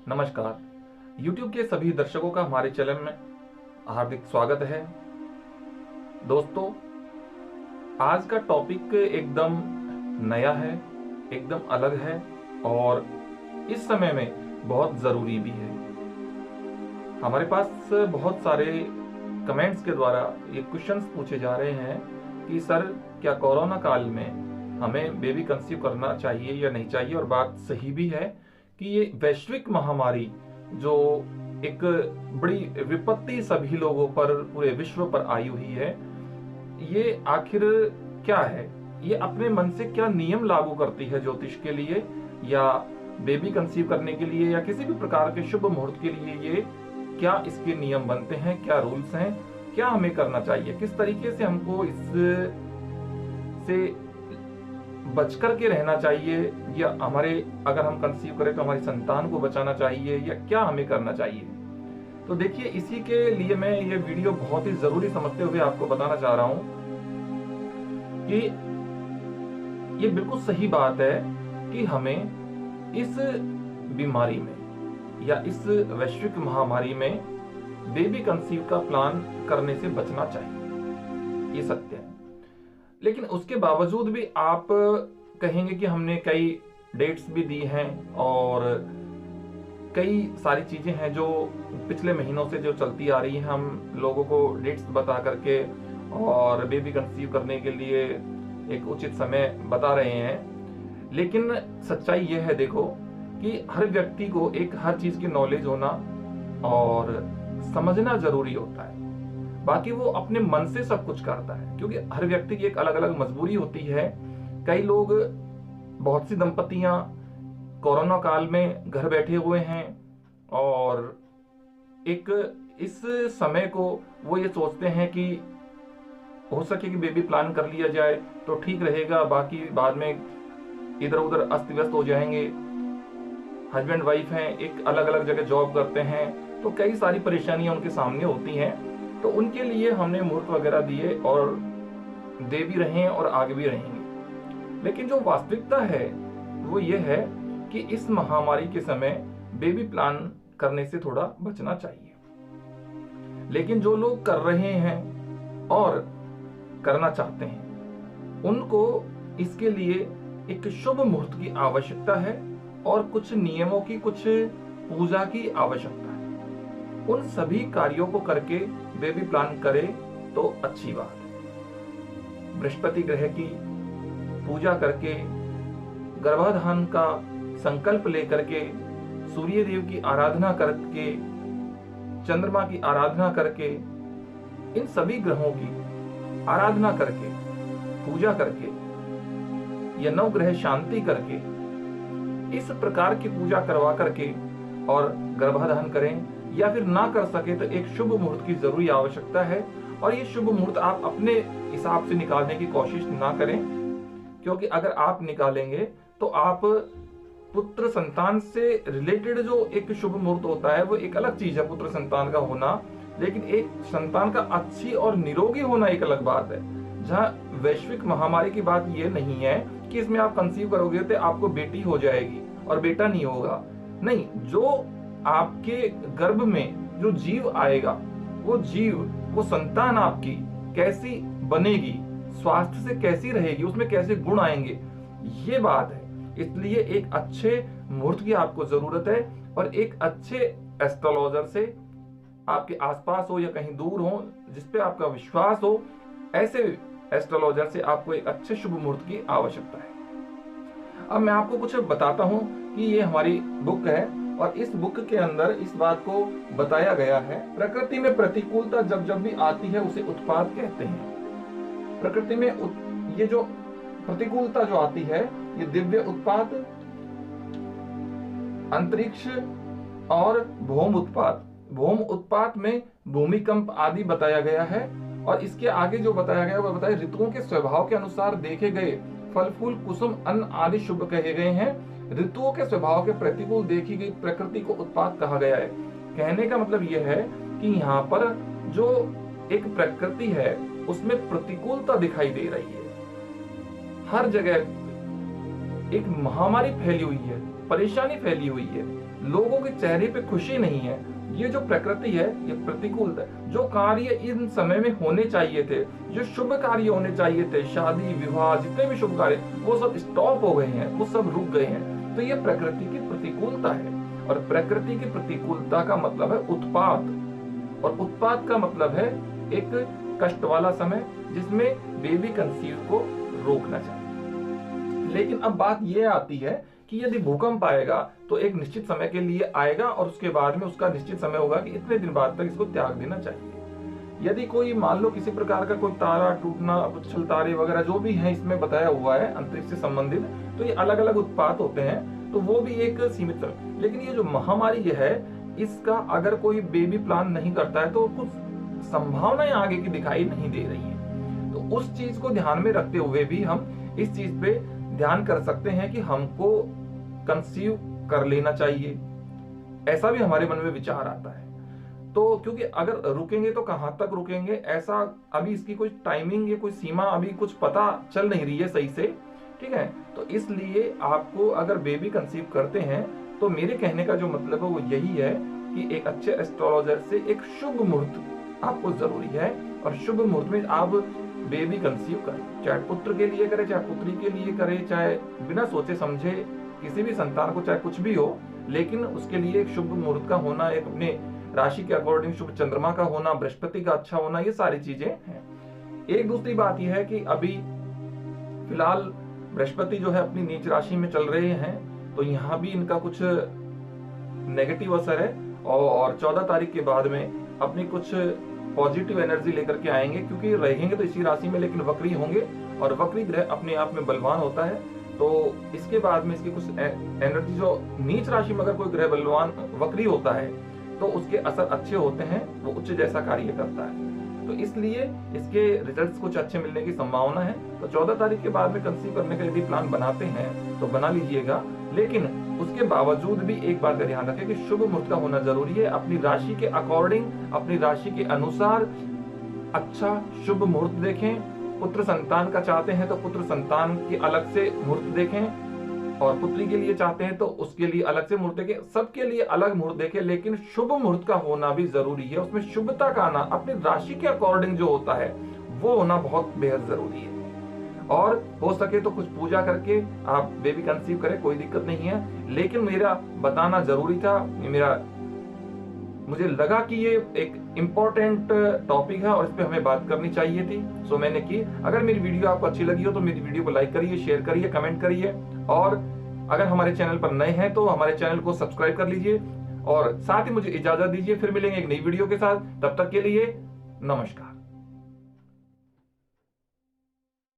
नमस्कार। YouTube के सभी दर्शकों का हमारे चैनल में हार्दिक स्वागत है। दोस्तों, आज का टॉपिक एकदम नया है, एकदम अलग है और इस समय में बहुत ज़रूरी भी है। हमारे पास बहुत सारे कमेंट्स के द्वारा ये क्वेश्चंस पूछे जा रहे हैं कि सर, क्या कोरोना काल में हमें बेबी कंसीव करना चाहिए या नहीं चाहिए। और बात सही भी है कि ये वैश्विक महामारी जो एक बड़ी विपत्ति सभी लोगों पर, पूरे विश्व पर आई हुई है, ये आखिर क्या है, ये अपने मन से क्या नियम लागू करती है ज्योतिष के लिए या बेबी कंसीव करने के लिए या किसी भी प्रकार के शुभ मुहूर्त के लिए। ये क्या इसके नियम बनते हैं, क्या रूल्स हैं, क्या हमें करना चाहिए, किस तरीके से हमको इससे बचकर के रहना चाहिए, या हमारे अगर हम कंसीव करें तो हमारी संतान को बचाना चाहिए, या क्या हमें करना चाहिए। तो देखिए, इसी के लिए मैं ये वीडियो बहुत ही जरूरी समझते हुए आपको बताना चाह रहा हूं कि ये बिल्कुल सही बात है कि हमें इस बीमारी में या इस वैश्विक महामारी में बेबी कंसीव का प्लान करने से बचना चाहिए, ये सत्य है। लेकिन उसके बावजूद भी आप कहेंगे कि हमने कई डेट्स भी दी हैं और कई सारी चीजें हैं जो पिछले महीनों से जो चलती आ रही हैं, हम लोगों को डेट्स बता करके और बेबी कंसीव करने के लिए एक उचित समय बता रहे हैं। लेकिन सच्चाई यह है, देखो, कि हर व्यक्ति को एक हर चीज की नॉलेज होना और समझना जरूरी होता है। बाकी वो अपने मन से सब कुछ करता है, क्योंकि हर व्यक्ति की एक अलग अलग मजबूरी होती है। कई लोग, बहुत सी दंपतियां कोरोना काल में घर बैठे हुए हैं और एक इस समय को वो ये सोचते हैं कि हो सके कि बेबी प्लान कर लिया जाए तो ठीक रहेगा, बाकी बाद में इधर उधर अस्त व्यस्त हो जाएंगे। हस्बैंड वाइफ हैं, एक अलग अलग जगह जॉब करते हैं, तो कई सारी परेशानियां उनके सामने होती हैं। तो उनके लिए हमने मुहूर्त वगैरह दिए और दे भी रहे हैं और आगे भी रहेंगे। लेकिन जो वास्तविकता है वो ये है कि इस महामारी के समय बेबी प्लान करने से थोड़ा बचना चाहिए। लेकिन जो लोग कर रहे हैं और करना चाहते हैं, उनको इसके लिए एक शुभ मुहूर्त की आवश्यकता है और कुछ नियमों की, कुछ पूजा की आवश्यकता है। उन सभी कार्यों को करके बेबी प्लान करे तो अच्छी बात है। बृहस्पति ग्रह की पूजा करके, गर्भाधान का संकल्प लेकर के, सूर्य देव की आराधना करके, चंद्रमा की आराधना करके, इन सभी ग्रहों की आराधना करके, पूजा करके या नवग्रह शांति करके, इस प्रकार की पूजा करवा करके और गर्भाधान करें, या फिर ना कर सके तो एक शुभ मुहूर्त की जरूरी आवश्यकता है। और ये शुभ मुहूर्त आप अपने हिसाब से निकालने की कोशिश ना करें, क्योंकि अगर आप निकालेंगे तो आप पुत्र संतान से रिलेटेड जो एक शुभ मुहूर्त होता है वो एक अलग चीज है, पुत्र संतान का होना। लेकिन एक संतान का अच्छी और निरोगी होना एक अलग बात है। जहां वैश्विक महामारी की बात ये नहीं है कि इसमें आप कंसीव करोगे तो आपको बेटी हो जाएगी और बेटा नहीं होगा। नहीं, जो आपके गर्भ में जो जीव आएगा, वो जीव, वो संतान आपकी कैसी बनेगी, स्वास्थ्य से कैसी रहेगी, उसमें कैसे गुण आएंगे, ये बात है। इसलिए एक अच्छे मुहूर्त की आपको जरूरत है और एक अच्छे एस्ट्रोलॉजर से, आपके आसपास हो या कहीं दूर हो, जिसपे आपका विश्वास हो, ऐसे एस्ट्रोलॉजर से आपको एक अच्छे शुभ मुहूर्त की आवश्यकता है। अब मैं आपको कुछ बताता हूं कि ये हमारी बुक है और इस बुक के अंदर इस बात को बताया गया है। प्रकृति में प्रतिकूलता जब जब भी आती है उसे उत्पात कहते हैं। प्रकृति में ये जो प्रतिकूलता जो आती है, ये दिव्य उत्पात, अंतरिक्ष और भौम उत्पात। भौम उत्पात में भूमिकंप आदि बताया गया है। और इसके आगे जो बताया गया वो बताया, ऋतुओं के स्वभाव के अनुसार देखे गए फल फूल कुसुम अन्न आदि शुभ कहे गए हैं। ऋतुओं के स्वभाव के प्रतिकूल देखी गई प्रकृति को उत्पात कहा गया है। कहने का मतलब यह है कि यहाँ पर जो एक प्रकृति है उसमें प्रतिकूलता दिखाई दे रही है। हर जगह एक महामारी फैली हुई है, परेशानी फैली हुई है, लोगों के चेहरे पे खुशी नहीं है। ये जो प्रकृति है ये प्रतिकूल है। जो कार्य इन समय में होने चाहिए थे, जो शुभ कार्य होने चाहिए थे, शादी विवाह जितने भी शुभ कार्य, वो सब स्टॉप हो गए हैं, वो सब रुक गए हैं। तो ये प्रकृति की प्रतिकूलता है, और प्रकृति की प्रतिकूलता का मतलब है उत्पात, और उत्पात का मतलब है एक कष्ट वाला समय जिसमें बेबी कंसीव को रोकना चाहिए। लेकिन अब बात ये आती है कि यदि भूकंप आएगा तो एक निश्चित समय के लिए आएगा, और उसके बाद में उसका निश्चित समय होगा कि इतने दिन बाद तक इसको त्याग देना चाहिए। यदि कोई मान लो किसी प्रकार का कोई तारा टूटना, उछल तारे वगैरह जो भी है इसमें बताया हुआ है अंतरिक्ष से संबंधित, तो ये अलग अलग उत्पात होते हैं, तो वो भी एक सीमित समय। लेकिन ये जो महामारी ये है, इसका अगर कोई बेबी प्लान नहीं करता है तो कुछ संभावनाएं आगे की दिखाई नहीं दे रही है। तो उस चीज को ध्यान में रखते हुए भी हम इस चीज पे ध्यान कर सकते हैं कि हमको कंसीव कर लेना चाहिए, ऐसा भी हमारे मन में विचार आता है। तो क्योंकि अगर रुकेंगे तो कहां तक रुकेंगे, ऐसा अभी इसकी कोई टाइमिंग या कोई सीमा अभी कुछ पता चल नहीं रही है सही से, ठीक है। तो इसलिए आपको अगर बेबी कंसीव करते हैं तो मेरे कहने का जो मतलब है वो यही है कि एक अच्छे एस्ट्रोलॉजर से एक शुभ मुहूर्त आपको जरूरी है, और शुभ मुहूर्त में आप बेबी कंसीव करें, चाहे पुत्र के लिए करें, चाहे पुत्री के लिए करें, चाहे बिना सोचे समझे किसी भी संतान को, चाहे कुछ भी हो, लेकिन उसके लिए एक शुभ मुहूर्त का होना, एक अपने राशि के अकॉर्डिंग शुभ चंद्रमा का होना, बृहस्पति का अच्छा होना, ये सारी चीजें हैं। एक दूसरी बात यह है कि अभी फिलहाल बृहस्पति जो है अपनी नीच राशि में चल रहे हैं, तो यहाँ भी इनका कुछ नेगेटिव असर है, और 14 तारीख के बाद में अपनी कुछ पॉजिटिव एनर्जी लेकर के आएंगे, क्योंकि रहेंगे तो इसी राशि में लेकिन वक्री होंगे, और वक्री ग्रह अपने आप में बलवान होता है। तो इसके बाद में इसकी कुछ एनर्जी, जो नीच राशि में अगर कोई ग्रह बलवान वक्री होता है तो उसके असर अच्छे होते हैं, वो उच्च जैसा कार्य करता है। तो इसलिए इसके रिजल्ट्स कुछ अच्छे मिलने की संभावना है। तो 14 तारीख के बाद में कंसीव करने का यदि प्लान बनाते हैं तो बना लीजिएगा, लेकिन उसके बावजूद भी एक बात का ध्यान रखें कि शुभ मुहूर्त का होना जरूरी है। अपनी राशि के अकॉर्डिंग, अपनी राशि के अनुसार अच्छा शुभ मुहूर्त देखें। पुत्र संतान का चाहते हैं तो पुत्र संतान के अलग से मुहूर्त देखें, और पुत्री के लिए चाहते हैं तो उसके लिए अलग से मुहूर्त देखें। सबके लिए अलग मुहूर्त देखें, लेकिन शुभ मुहूर्त का होना भी जरूरी है। उसमें शुभता का आना अपनी राशि के अकॉर्डिंग जो होता है वो होना बहुत बेहद जरूरी है। और हो सके तो कुछ पूजा करके आप बेबी कंसीव करें, कोई दिक्कत नहीं है। लेकिन मेरा बताना जरूरी था, मुझे लगा कि ये एक इम्पोर्टेंट टॉपिक है और इस पे हमें बात करनी चाहिए थी, सो मैंने की। अगर मेरी वीडियो आपको अच्छी लगी हो तो मेरी वीडियो को लाइक करिए, शेयर करिए, कमेंट करिए, और अगर हमारे चैनल पर नए हैं तो हमारे चैनल को सब्सक्राइब कर लीजिए, और साथ ही मुझे इजाजत दीजिए। फिर मिलेंगे एक नई वीडियो के साथ, तब तक के लिए नमस्कार।